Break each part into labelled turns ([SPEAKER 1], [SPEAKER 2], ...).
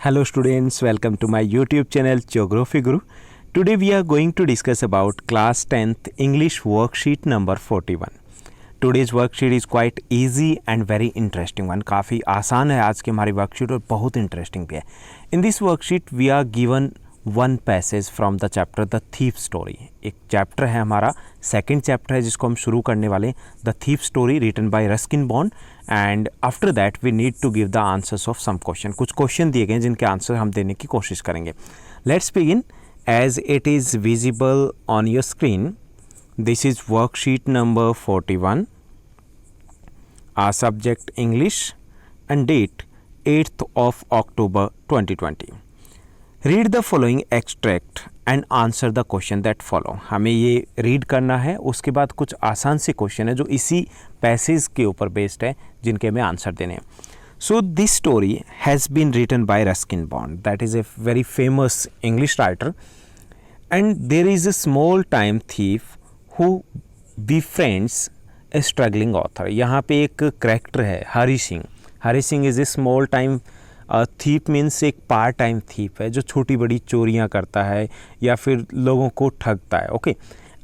[SPEAKER 1] Hello students, welcome to my YouTube channel Geography Guru. Today we are going to discuss about class 10th English worksheet number 41. Today's worksheet is quite easy and very interesting one. काफ़ी आसान है आज की हमारी worksheet और बहुत interesting भी है. In this worksheet we are given one passage from the chapter The Thief Story. एक चैप्टर है हमारा, सेकेंड चैप्टर है जिसको हम शुरू करने वाले हैं, the thief story written by Ruskin Bond. And after that we need to give the answers of some question. कुछ क्वेश्चन दिए गए जिनके आंसर हम देने की कोशिश करेंगे. Let's begin as it is visible on your screen. This is worksheet number 41. Our subject English and date 8th of October 2020. Read the following extract and answer the question that follow. हमें ये read करना है, उसके बाद कुछ आसान से question है जो इसी पैसेज के ऊपर बेस्ड है जिनके हमें आंसर देने हैं. So this story has been written by Ruskin Bond. That is a very famous English writer. And there is a small time thief who befriends a struggling author. यहाँ पे एक करेक्टर है Hari Singh. Hari Singh is a small time thief, means एक part time thief है जो छोटी बड़ी चोरियाँ करता है या फिर लोगों को ठगता है. Okay.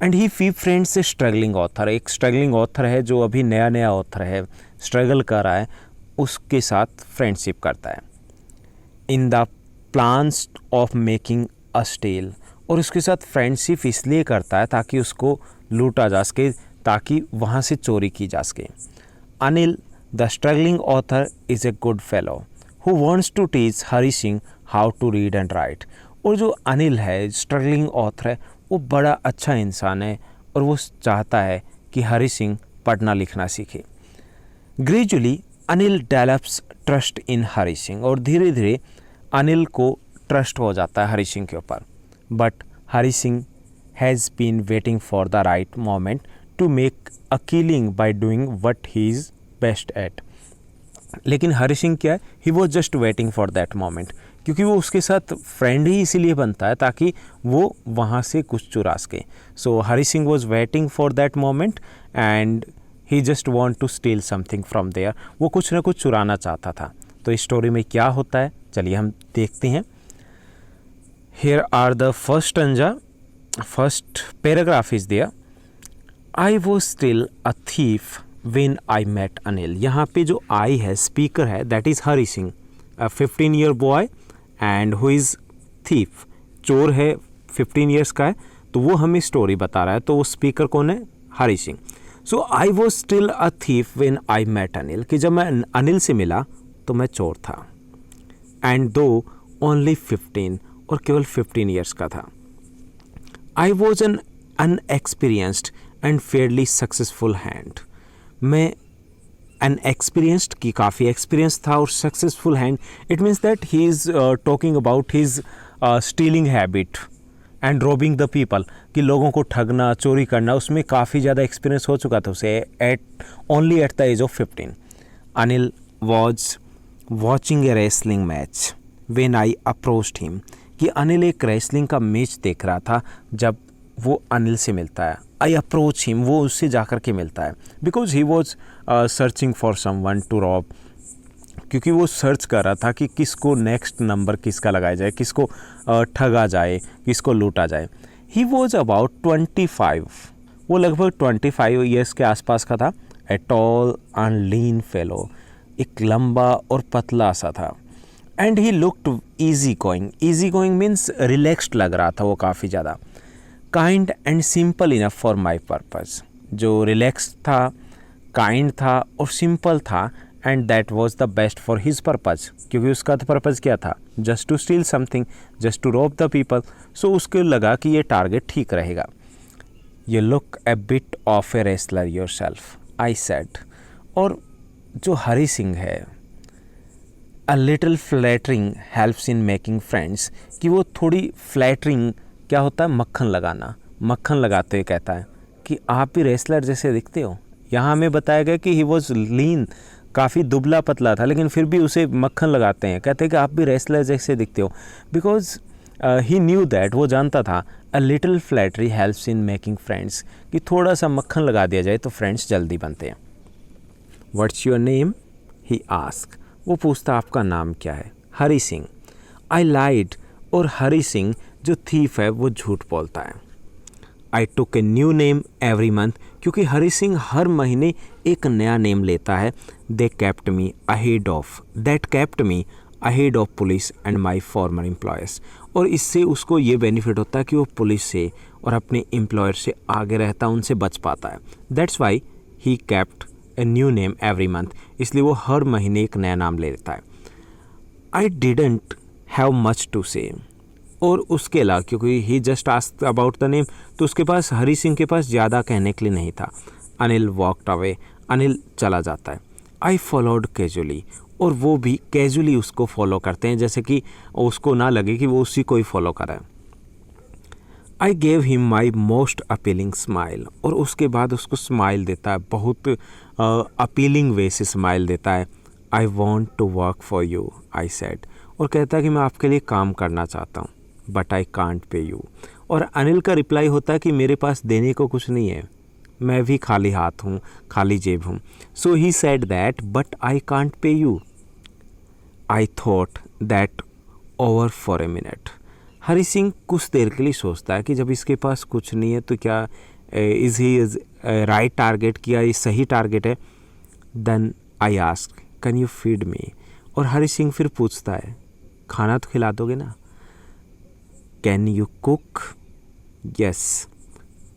[SPEAKER 1] And he fee friends A struggling author. एक स्ट्रगलिंग ऑथर है जो अभी नया नया ऑथर है, स्ट्रगल कर रहा है, उसके साथ फ्रेंडशिप करता है. In the plans of making a steal. और उसके साथ फ्रेंडशिप इसलिए करता है ताकि उसको लूटा जा सके, ताकि वहाँ से चोरी की जा सके. Anil the struggling author is a good fellow who wants to teach Hari Singh how to read and write. और जो अनिल है, स्ट्रगलिंग ऑथर है, वो बड़ा अच्छा इंसान है और वो चाहता है कि हरी सिंह पढ़ना लिखना सीखे. Gradually Anil develops trust in Hari Singh. और धीरे धीरे अनिल को ट्रस्ट हो जाता है हरी सिंह के ऊपर. But Hari Singh has been waiting for the right moment to make a killing by doing what he is best at. लेकिन हरी सिंह क्या है, he was just waiting for that moment. क्योंकि वो उसके साथ फ्रेंड ही इसीलिए बनता है ताकि वो वहाँ से कुछ चुरा सके. सो Hari Singh was waiting for that moment and he just want to steal something from there. वो कुछ ना कुछ चुराना चाहता था. तो इस स्टोरी में क्या होता है, चलिए हम देखते हैं. Here are the first paragraph is there. I was still a thief when I met Anil. यहाँ पे जो I है, स्पीकर है, that is Hari Singh, a 15-year boy and who is thief. चोर है, 15 years का है, तो वो हमें स्टोरी बता रहा है. तो वो स्पीकर कौन है? Hari Singh. So I was still a thief when I met Anil. कि जब मैं अनिल से मिला तो मैं चोर था. And though only 15, और केवल 15 years का था. I was an unexperienced and Fairlie successful hand. मैं अनएक्सपीरियंस्ड की काफ़ी एक्सपीरियंस था और successful hand. It means that he is talking about his stealing habit and robbing the people. कि लोगों को ठगना, चोरी करना, उसमें काफ़ी ज़्यादा एक्सपीरियंस हो चुका था उसे only at the age of 15. Anil was watching a wrestling match when I approached him. कि अनिल एक रेसलिंग का मैच देख रहा था जब वो अनिल से मिलता है. आई अप्रोच हिम, वो उससे जा कर के मिलता है. Because he was searching for someone to rob. क्योंकि वो सर्च कर रहा था कि किसको नेक्स्ट नंबर किसका लगाया जाए, किसको ठगा जाए, किसको लूटा जाए. He was about 25. वो लगभग 25 ईयर्स के आसपास का था. A tall and lean fellow. एक लंबा और पतला सा था. And he looked easy going. Easy going means relaxed लग रहा था वो काफ़ी ज़्यादा. Kind and simple enough for my purpose. जो रिलैक्स था, काइंड था और सिंपल था. And that was the best for his purpose. क्योंकि उसका तो पर्पज़ क्या था? Just to steal something, just to rob the people. So उसको लगा कि ये टारगेट ठीक रहेगा. You look a bit of a wrestler yourself, I said. और जो हरी सिंह है, a little flattering helps in making friends. कि वो थोड़ी फ्लैटरिंग, क्या होता है? मक्खन लगाना. मक्खन लगाते हुए कहता है कि आप भी रेसलर जैसे दिखते हो. यहाँ हमें बताया गया कि ही वॉज लीन, काफ़ी दुबला पतला था, लेकिन फिर भी उसे मक्खन लगाते हैं. कहते हैं कि आप भी रेसलर जैसे दिखते हो. बिकॉज ही न्यू दैट, वो जानता था, a little flattery helps in making friends. कि थोड़ा सा मक्खन लगा दिया जाए तो फ्रेंड्स जल्दी बनते हैं. What's your name? He ask. वो पूछता आपका नाम क्या है? हरी सिंह. आई लाइड, और हरी सिंह जो थीफ है वो झूठ बोलता है। I took a new name every month, क्योंकि हरी सिंह हर महीने एक नया नेम लेता है। They kept me ahead of, that kept me ahead of police and my farmer employers, और इससे उसको ये बेनिफिट होता है कि वो पुलिस से और अपने एम्प्लॉयर से आगे रहता है, उनसे बच पाता है। That's why he kept A new name every month, इसलिए वो हर महीने एक नया नाम ले लेता है। I didn't have much to say, और उसके अलावा क्योंकि he just asked about the name, तो उसके पास, हरी सिंह के पास ज़्यादा कहने के लिए नहीं था। अनिल वॉकड अवे, अनिल चला जाता है। आई फॉलोड कैजुअली, और वो भी कैजुअली उसको फॉलो करते हैं, जैसे कि उसको ना लगे कि वो उसी को ही फॉलो कर रहा है। I gave him my most appealing smile, और उसके बाद उसको स्माइल देता है, बहुत अपीलिंग वे से स्माइल देता है। I want to work for you, I said, और कहता है कि मैं आपके लिए काम करना चाहता हूँ, but I can't pay you. और अनिल का रिप्लाई होता है कि मेरे पास देने को कुछ नहीं है, मैं भी खाली हाथ हूँ, खाली जेब हूँ। So he said that but I can't pay you. I thought that over for a minute. Hari Singh कुछ देर के लिए सोचता है कि जब इसके पास कुछ नहीं है तो क्या is he is right target, किया ये सही टारगेट है। Then I ask can you feed me, और हरी सिंह फिर पूछता है खाना तो खिला दोगे ना। Can you cook, yes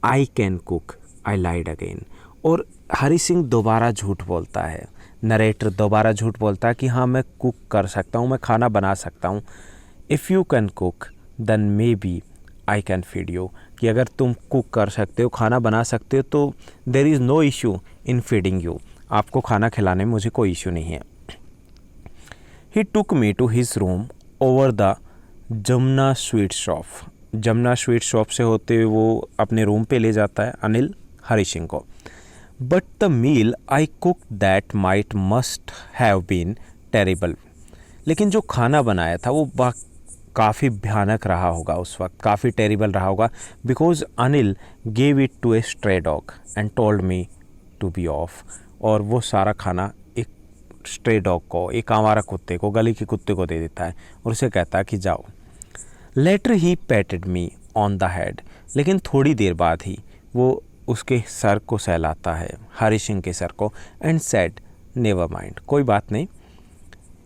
[SPEAKER 1] I can cook, I lied again, और हरी सिंह दोबारा झूठ बोलता है। नरेटर दोबारा झूठ बोलता है कि हाँ मैं कुक कर सकता हूँ, मैं खाना बना सकता हूँ। If you can cook then maybe I can feed you, कि अगर तुम कुक कर सकते हो, खाना बना सकते हो, तो there is no issue in feeding you, आपको खाना खिलाने में मुझे कोई इशू नहीं है। He took me to his room over the Jamuna sweet shop, Jamuna sweet shop से होते हुए वो अपने रूम पे ले जाता है अनिल हरी सिंह को। But the meal I cook that might must have been terrible, लेकिन जो खाना बनाया था वो काफ़ी भयानक रहा होगा उस वक्त, काफ़ी टेरिबल रहा होगा। Because Anil gave it to a stray dog and told me to be off, और वो सारा खाना एक स्ट्रे डॉग को, एक आवारा कुत्ते को, गली के कुत्ते को दे देता है और उसे कहता है कि जाओ। Later he patted me on the head, लेकिन थोड़ी देर बाद ही वो उसके सर को सहलाता है, हरी सिंह के सर को, एंड सेड नेवर माइंड, कोई बात नहीं।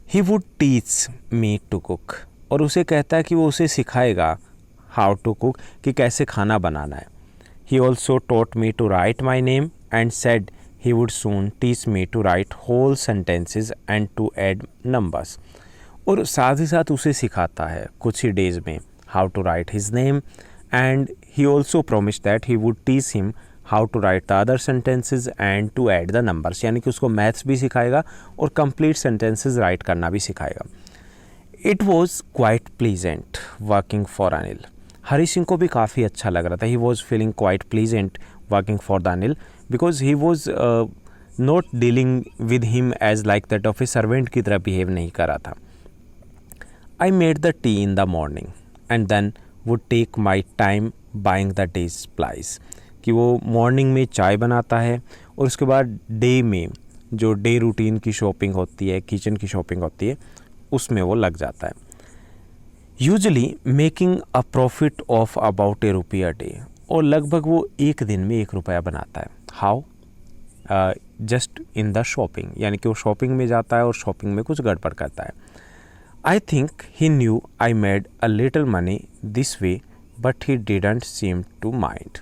[SPEAKER 1] He would teach me to cook, और उसे कहता है कि वो उसे सिखाएगा हाउ टू कुक, कि कैसे खाना बनाना है। He also taught me to write my name and said he would soon teach me to write whole sentences and to add numbers, और साथ ही साथ उसे सिखाता है कुछ ही डेज में how to write his name, and he also promised that he would teach him how to write the other sentences and to add the numbers, यानी कि उसको मैथ्स भी सिखाएगा और कंप्लीट सेंटेंसेज राइट करना भी सिखाएगा। It was quite pleasant working for Anil, Hari Singh को भी काफ़ी अच्छा लग रहा था। He was feeling quite pleasant working for the Anil, because he was not dealing with him as like that of a servant की तरह बिहेव नहीं कर रहा था। I made the tea in the morning and then would take my time buying the day's supplies, कि वो morning में चाय बनाता है और उसके बाद डे में जो डे रूटीन की शॉपिंग होती है, किचन की शॉपिंग होती है, उसमें वो लग जाता है। Usually making a profit of about ₹1 a day, और लगभग वो एक दिन में ₹1 बनाता है। How? Just in the shopping, यानी कि वो शॉपिंग में जाता है और शॉपिंग में कुछ गड़बड़ करता है। I think he knew I made a little money this way but he didn't seem to mind,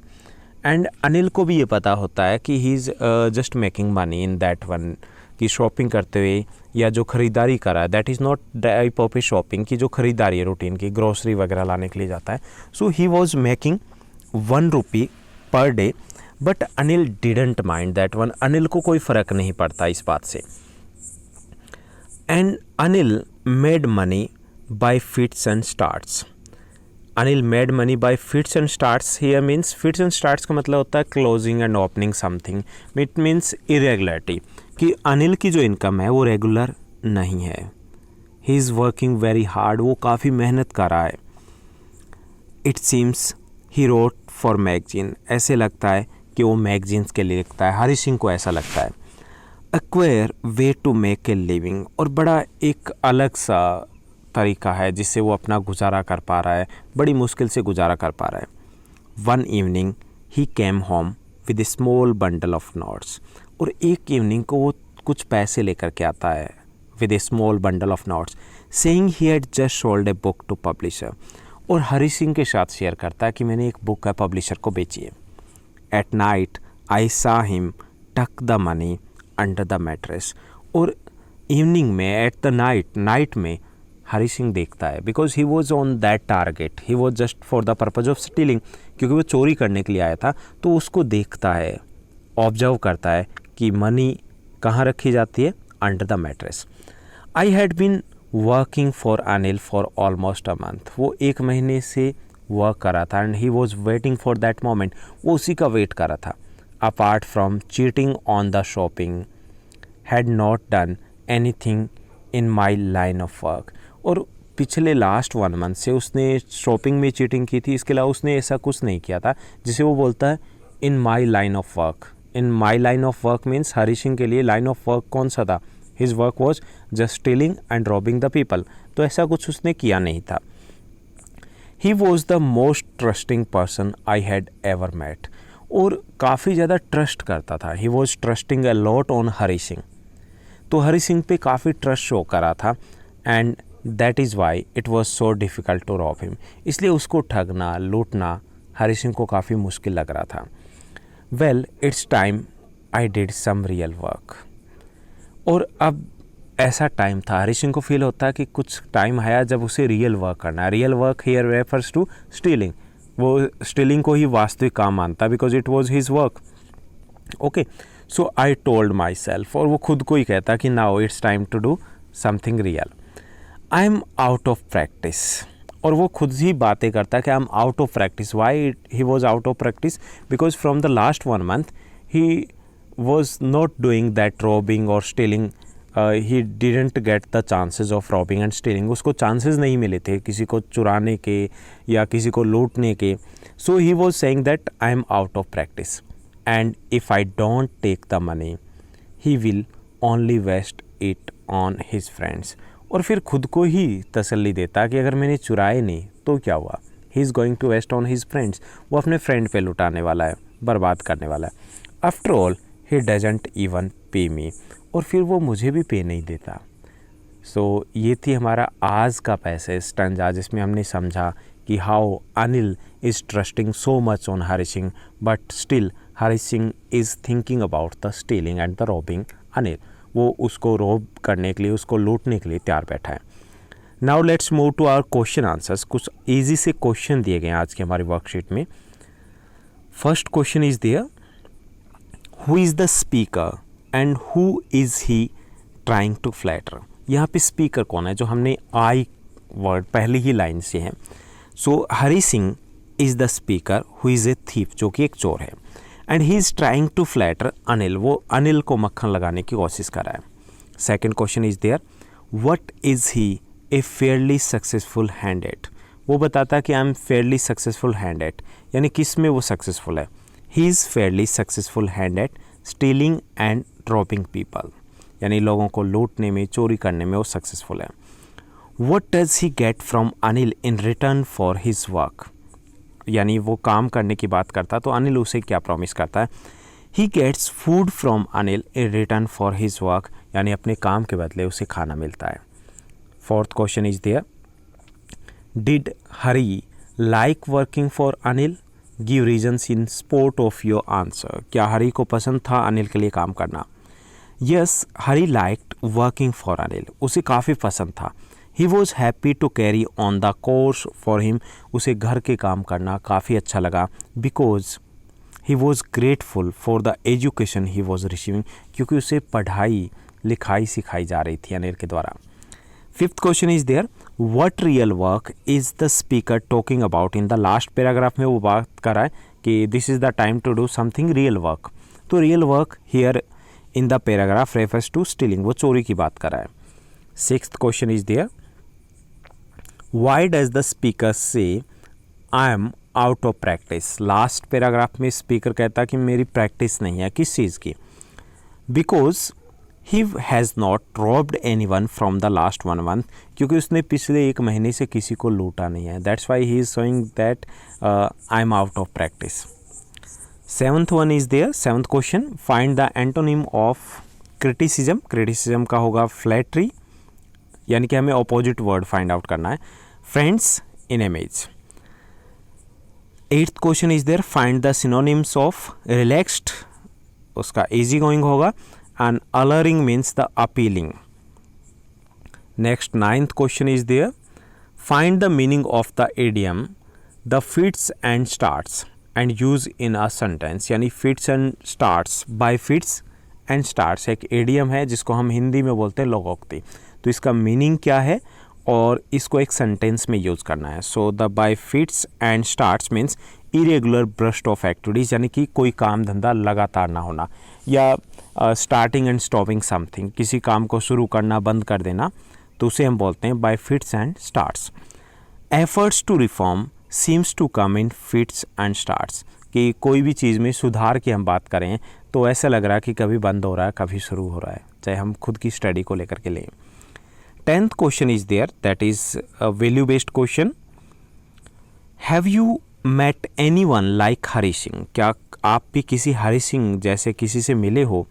[SPEAKER 1] and Anil को भी ये पता होता है कि he is just making money in that one, कि शॉपिंग करते हुए या जो ख़रीदारी करा है, that is not type of a shopping की जो ख़रीदारी है रूटीन की, ग्रोसरी वगैरह लाने के लिए जाता है। सो he was making ₹1 per day, but Anil didn't mind that one, Anil को कोई फ़र्क नहीं पड़ता इस बात से। And Anil made money by fits and starts, Anil made money by fits and starts here means, fits and starts का मतलब होता है closing and opening something, it means irregularity, कि अनिल की जो इनकम है वो रेगुलर नहीं है। He is working very hard, वो काफ़ी मेहनत कर रहा है। It seems he wrote for magazine, ऐसे लगता है कि वो मैगजीन्स के लिए लिखता है, हरी सिंह को ऐसा लगता है। A queer way to make a living, और बड़ा एक अलग सा तरीका है जिससे वो अपना गुजारा कर पा रहा है, बड़ी मुश्किल से गुजारा कर पा रहा है। One evening he came home with a small bundle of notes. और एक इवनिंग को वो कुछ पैसे लेकर के आता है with a small bundle of notes, saying he had just sold a book to publisher. और हरी सिंह के साथ शेयर करता है कि मैंने एक बुक है पब्लिशर को बेची है। एट नाइट आई सा हिम टक the money under the mattress. और इवनिंग में एट द नाइट में हरी सिंह देखता है, because he was on that target, he was just for the purpose of stealing, क्योंकि वो चोरी करने के लिए आया था। तो उसको देखता है, ऑब्जर्व करता है कि मनी कहाँ रखी जाती है, under the mattress. I had been working for Anil for almost a month. वो 1 महीने से वर्क कर रहा था and he was waiting for that moment, वो उसी का वेट कर रहा था। Apart from cheating on the shopping had not done anything in my line of work. और पिछले लास्ट 1 मंथ से उसने शॉपिंग में चीटिंग की थी, इसके अलावा उसने ऐसा कुछ नहीं किया था जिसे वो बोलता है in my line of work. In my line of work means Hari Singh के लिए लाइन ऑफ वर्क कौन सा था, his work was just stealing and robbing the people. तो ऐसा कुछ उसने किया नहीं था। He was the most trusting person I had ever met. और काफ़ी ज़्यादा ट्रस्ट करता था, he was trusting a lot on Hari Singh. तो हरी सिंह पे काफ़ी ट्रस्ट शो करा था and that is why it was so difficult to rob him. इसलिए उसको ठगना, लूटना हरी सिंह को काफ़ी मुश्किल लग रहा था। Well it's time I did some real work. और अब ऐसा टाइम था, हरी सिंह को फील होता है कि कुछ टाइम आया जब उसे रियल वर्क करना है। Real work here refers to stealing. वो स्टीलिंग को ही वास्तविक काम मानता, because it was his work. Okay, so I told myself, और वो खुद को ही कहता कि now it's time to do something real. I am out of practice. और वो खुद ही बातें करता कि I am out of practice. Why he was out of practice? Because from the last 1 month he was not doing that robbing और stealing. He didn't get the chances of robbing and stealing. उसको chances नहीं मिले थे किसी को चुराने के या किसी को लूटने के। So he was saying that I am out of practice and if I don't take the money he will only waste it on his friends. और फिर खुद को ही तसल्ली देता कि अगर मैंने चुराए नहीं तो क्या हुआ, he is going to waste on his friends. वो अपने फ्रेंड पे लुटाने वाला है, बर्बाद करने वाला है। After all he doesn't even पे मी। और फिर वो मुझे भी पे नहीं देता। सो ये थी हमारा आज का पैसेज स्टंजा, जिसमें हमने समझा कि how Anil is trusting so much on Hari Singh, but still Hari Singh is thinking about the stealing and the robbing Anil. वो उसको रॉब करने के लिए, उसको लूटने के लिए तैयार बैठा है। Now let's move to our question answers. कुछ ईजी से क्वेश्चन दिए गए हैं आज के हमारी वर्कशीट में। First question is there, who is the speaker and who is he trying to flatter. यहाँ पे स्पीकर कौन है, जो हमने आई वर्ड पहली ही लाइन से है। So Hari Singh is the speaker who is a thief, जो कि एक चोर है। And he is trying to flatter Anil, वो अनिल को मक्खन लगाने की कोशिश कर रहा है। Second question is there, what is he a fairly successful hand at. वो बताता है कि I am fairly successful hand at, यानी किस में वो सक्सेसफुल है। He is fairly successful hand at stealing and dropping people, यानी लोगों को लूटने में, चोरी करने में वो सक्सेसफुल है। What does he get from Anil in return for his work, यानी वो काम करने की बात करता तो अनिल उसे क्या प्रॉमिस करता है। He gets food from Anil in return for his work, यानी अपने काम के बदले उसे खाना मिलता है। Fourth question is there, did Hari like working for Anil, give reasons in support of your answer. क्या हरी को पसंद था अनिल के लिए काम करना? Yes, Hari liked working for Anil, उसे काफ़ी पसंद था। He was happy to carry on the course for him, उसे घर के काम करना काफ़ी अच्छा लगा। Because he was grateful for the education he was receiving, क्योंकि उसे पढ़ाई लिखाई सिखाई जा रही थी अनिल के द्वारा। Fifth question is there, what real work is the speaker talking about. In the last paragraph में वो बात कर रहा है कि this is the time to do something real work. तो real work here in the paragraph refers to stealing, वो चोरी की बात कर रहा है। Sixth question is there, why does the speaker say I am out of practice. Last paragraph में speaker कहता कि मेरी प्रैक्टिस नहीं है, किस चीज़ की। Because he has not robbed any one from the last 1 month, क्योंकि उसने पिछले 1 महीने से किसी को लूटा नहीं है. That's why he is showing that I am out of practice. 7th one is there. 7th question, find the antonym of criticism. criticism का होगा flattery, यानी कि हमें opposite word find out करना है. friends in image. 8th question is there. find the synonyms of relaxed, उसका easy going होगा, and alluring means the appealing. Next 9th question is there. find the meaning of the idiom the fits and starts and use in a sentence. यानी fits and starts, by fits and starts एक idiom है जिसको हम हिंदी में बोलते हैं लोकोक्ति. तो इसका मीनिंग क्या है और इसको एक सेंटेंस में यूज़ करना है. So the by fits and starts means irregular burst of activities, यानी कि कोई काम धंधा लगातार ना होना, या स्टार्टिंग एंड स्टॉपिंग समथिंग, किसी काम को शुरू करना बंद कर देना, तो उसे हम बोलते हैं by fits and starts. Efforts to reform seems to come in fits and starts, कि कोई भी चीज़ में सुधार की हम बात करें तो ऐसा लग रहा है कि कभी बंद हो रहा है कभी शुरू हो रहा है, चाहे हम खुद की स्टडी को लेकर के लें. 10th question is there, that is a value based question. Have you met anyone like Hari Singh? क्या आप भी किसी हरी सिंह जैसे किसी से मिले हो?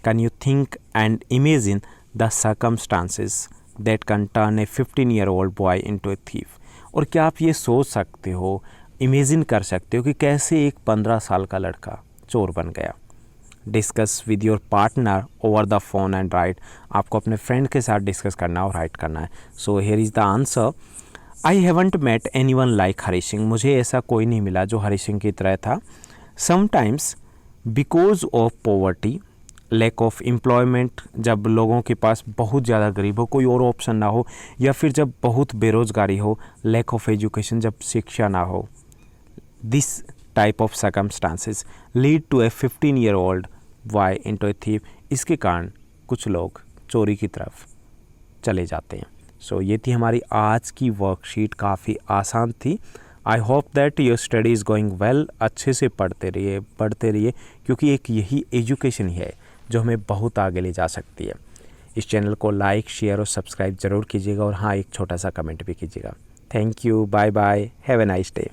[SPEAKER 1] Can you think and imagine the circumstances that can turn a 15-year-old boy into a thief? और क्या आप ये सोच सकते हो, इमेजिन कर सकते हो कि कैसे एक 15 साल का लड़का चोर बन गया? Discuss with your partner over the phone and right. आपको अपने फ्रेंड के साथ डिस्कस करना और राइट करना है. So here is the answer. I haven't met anyone like Hari Singh. मुझे ऐसा कोई नहीं मिला जो हरी सिंह की तरह था. Sometimes because of poverty, lack of employment, जब लोगों के पास बहुत ज़्यादा गरीब हो, कोई और ऑप्शन ना हो, या फिर जब बहुत बेरोज़गारी हो, लैक ऑफ एजुकेशन, जब शिक्षा ना हो. This type of circumstances lead to a 15-year-old boy into a thief. इसके कारण कुछ लोग चोरी की तरफ चले जाते हैं. सो ये थी हमारी आज की वर्कशीट, काफ़ी आसान थी. I hope that your study is going well. अच्छे से पढ़ते रहिए, क्योंकि एक यही एजुकेशन है जो हमें बहुत आगे ले जा सकती है. इस चैनल को लाइक, शेयर और सब्सक्राइब ज़रूर कीजिएगा, और हाँ, एक छोटा सा कमेंट भी कीजिएगा. Thank you, bye bye, have a nice day.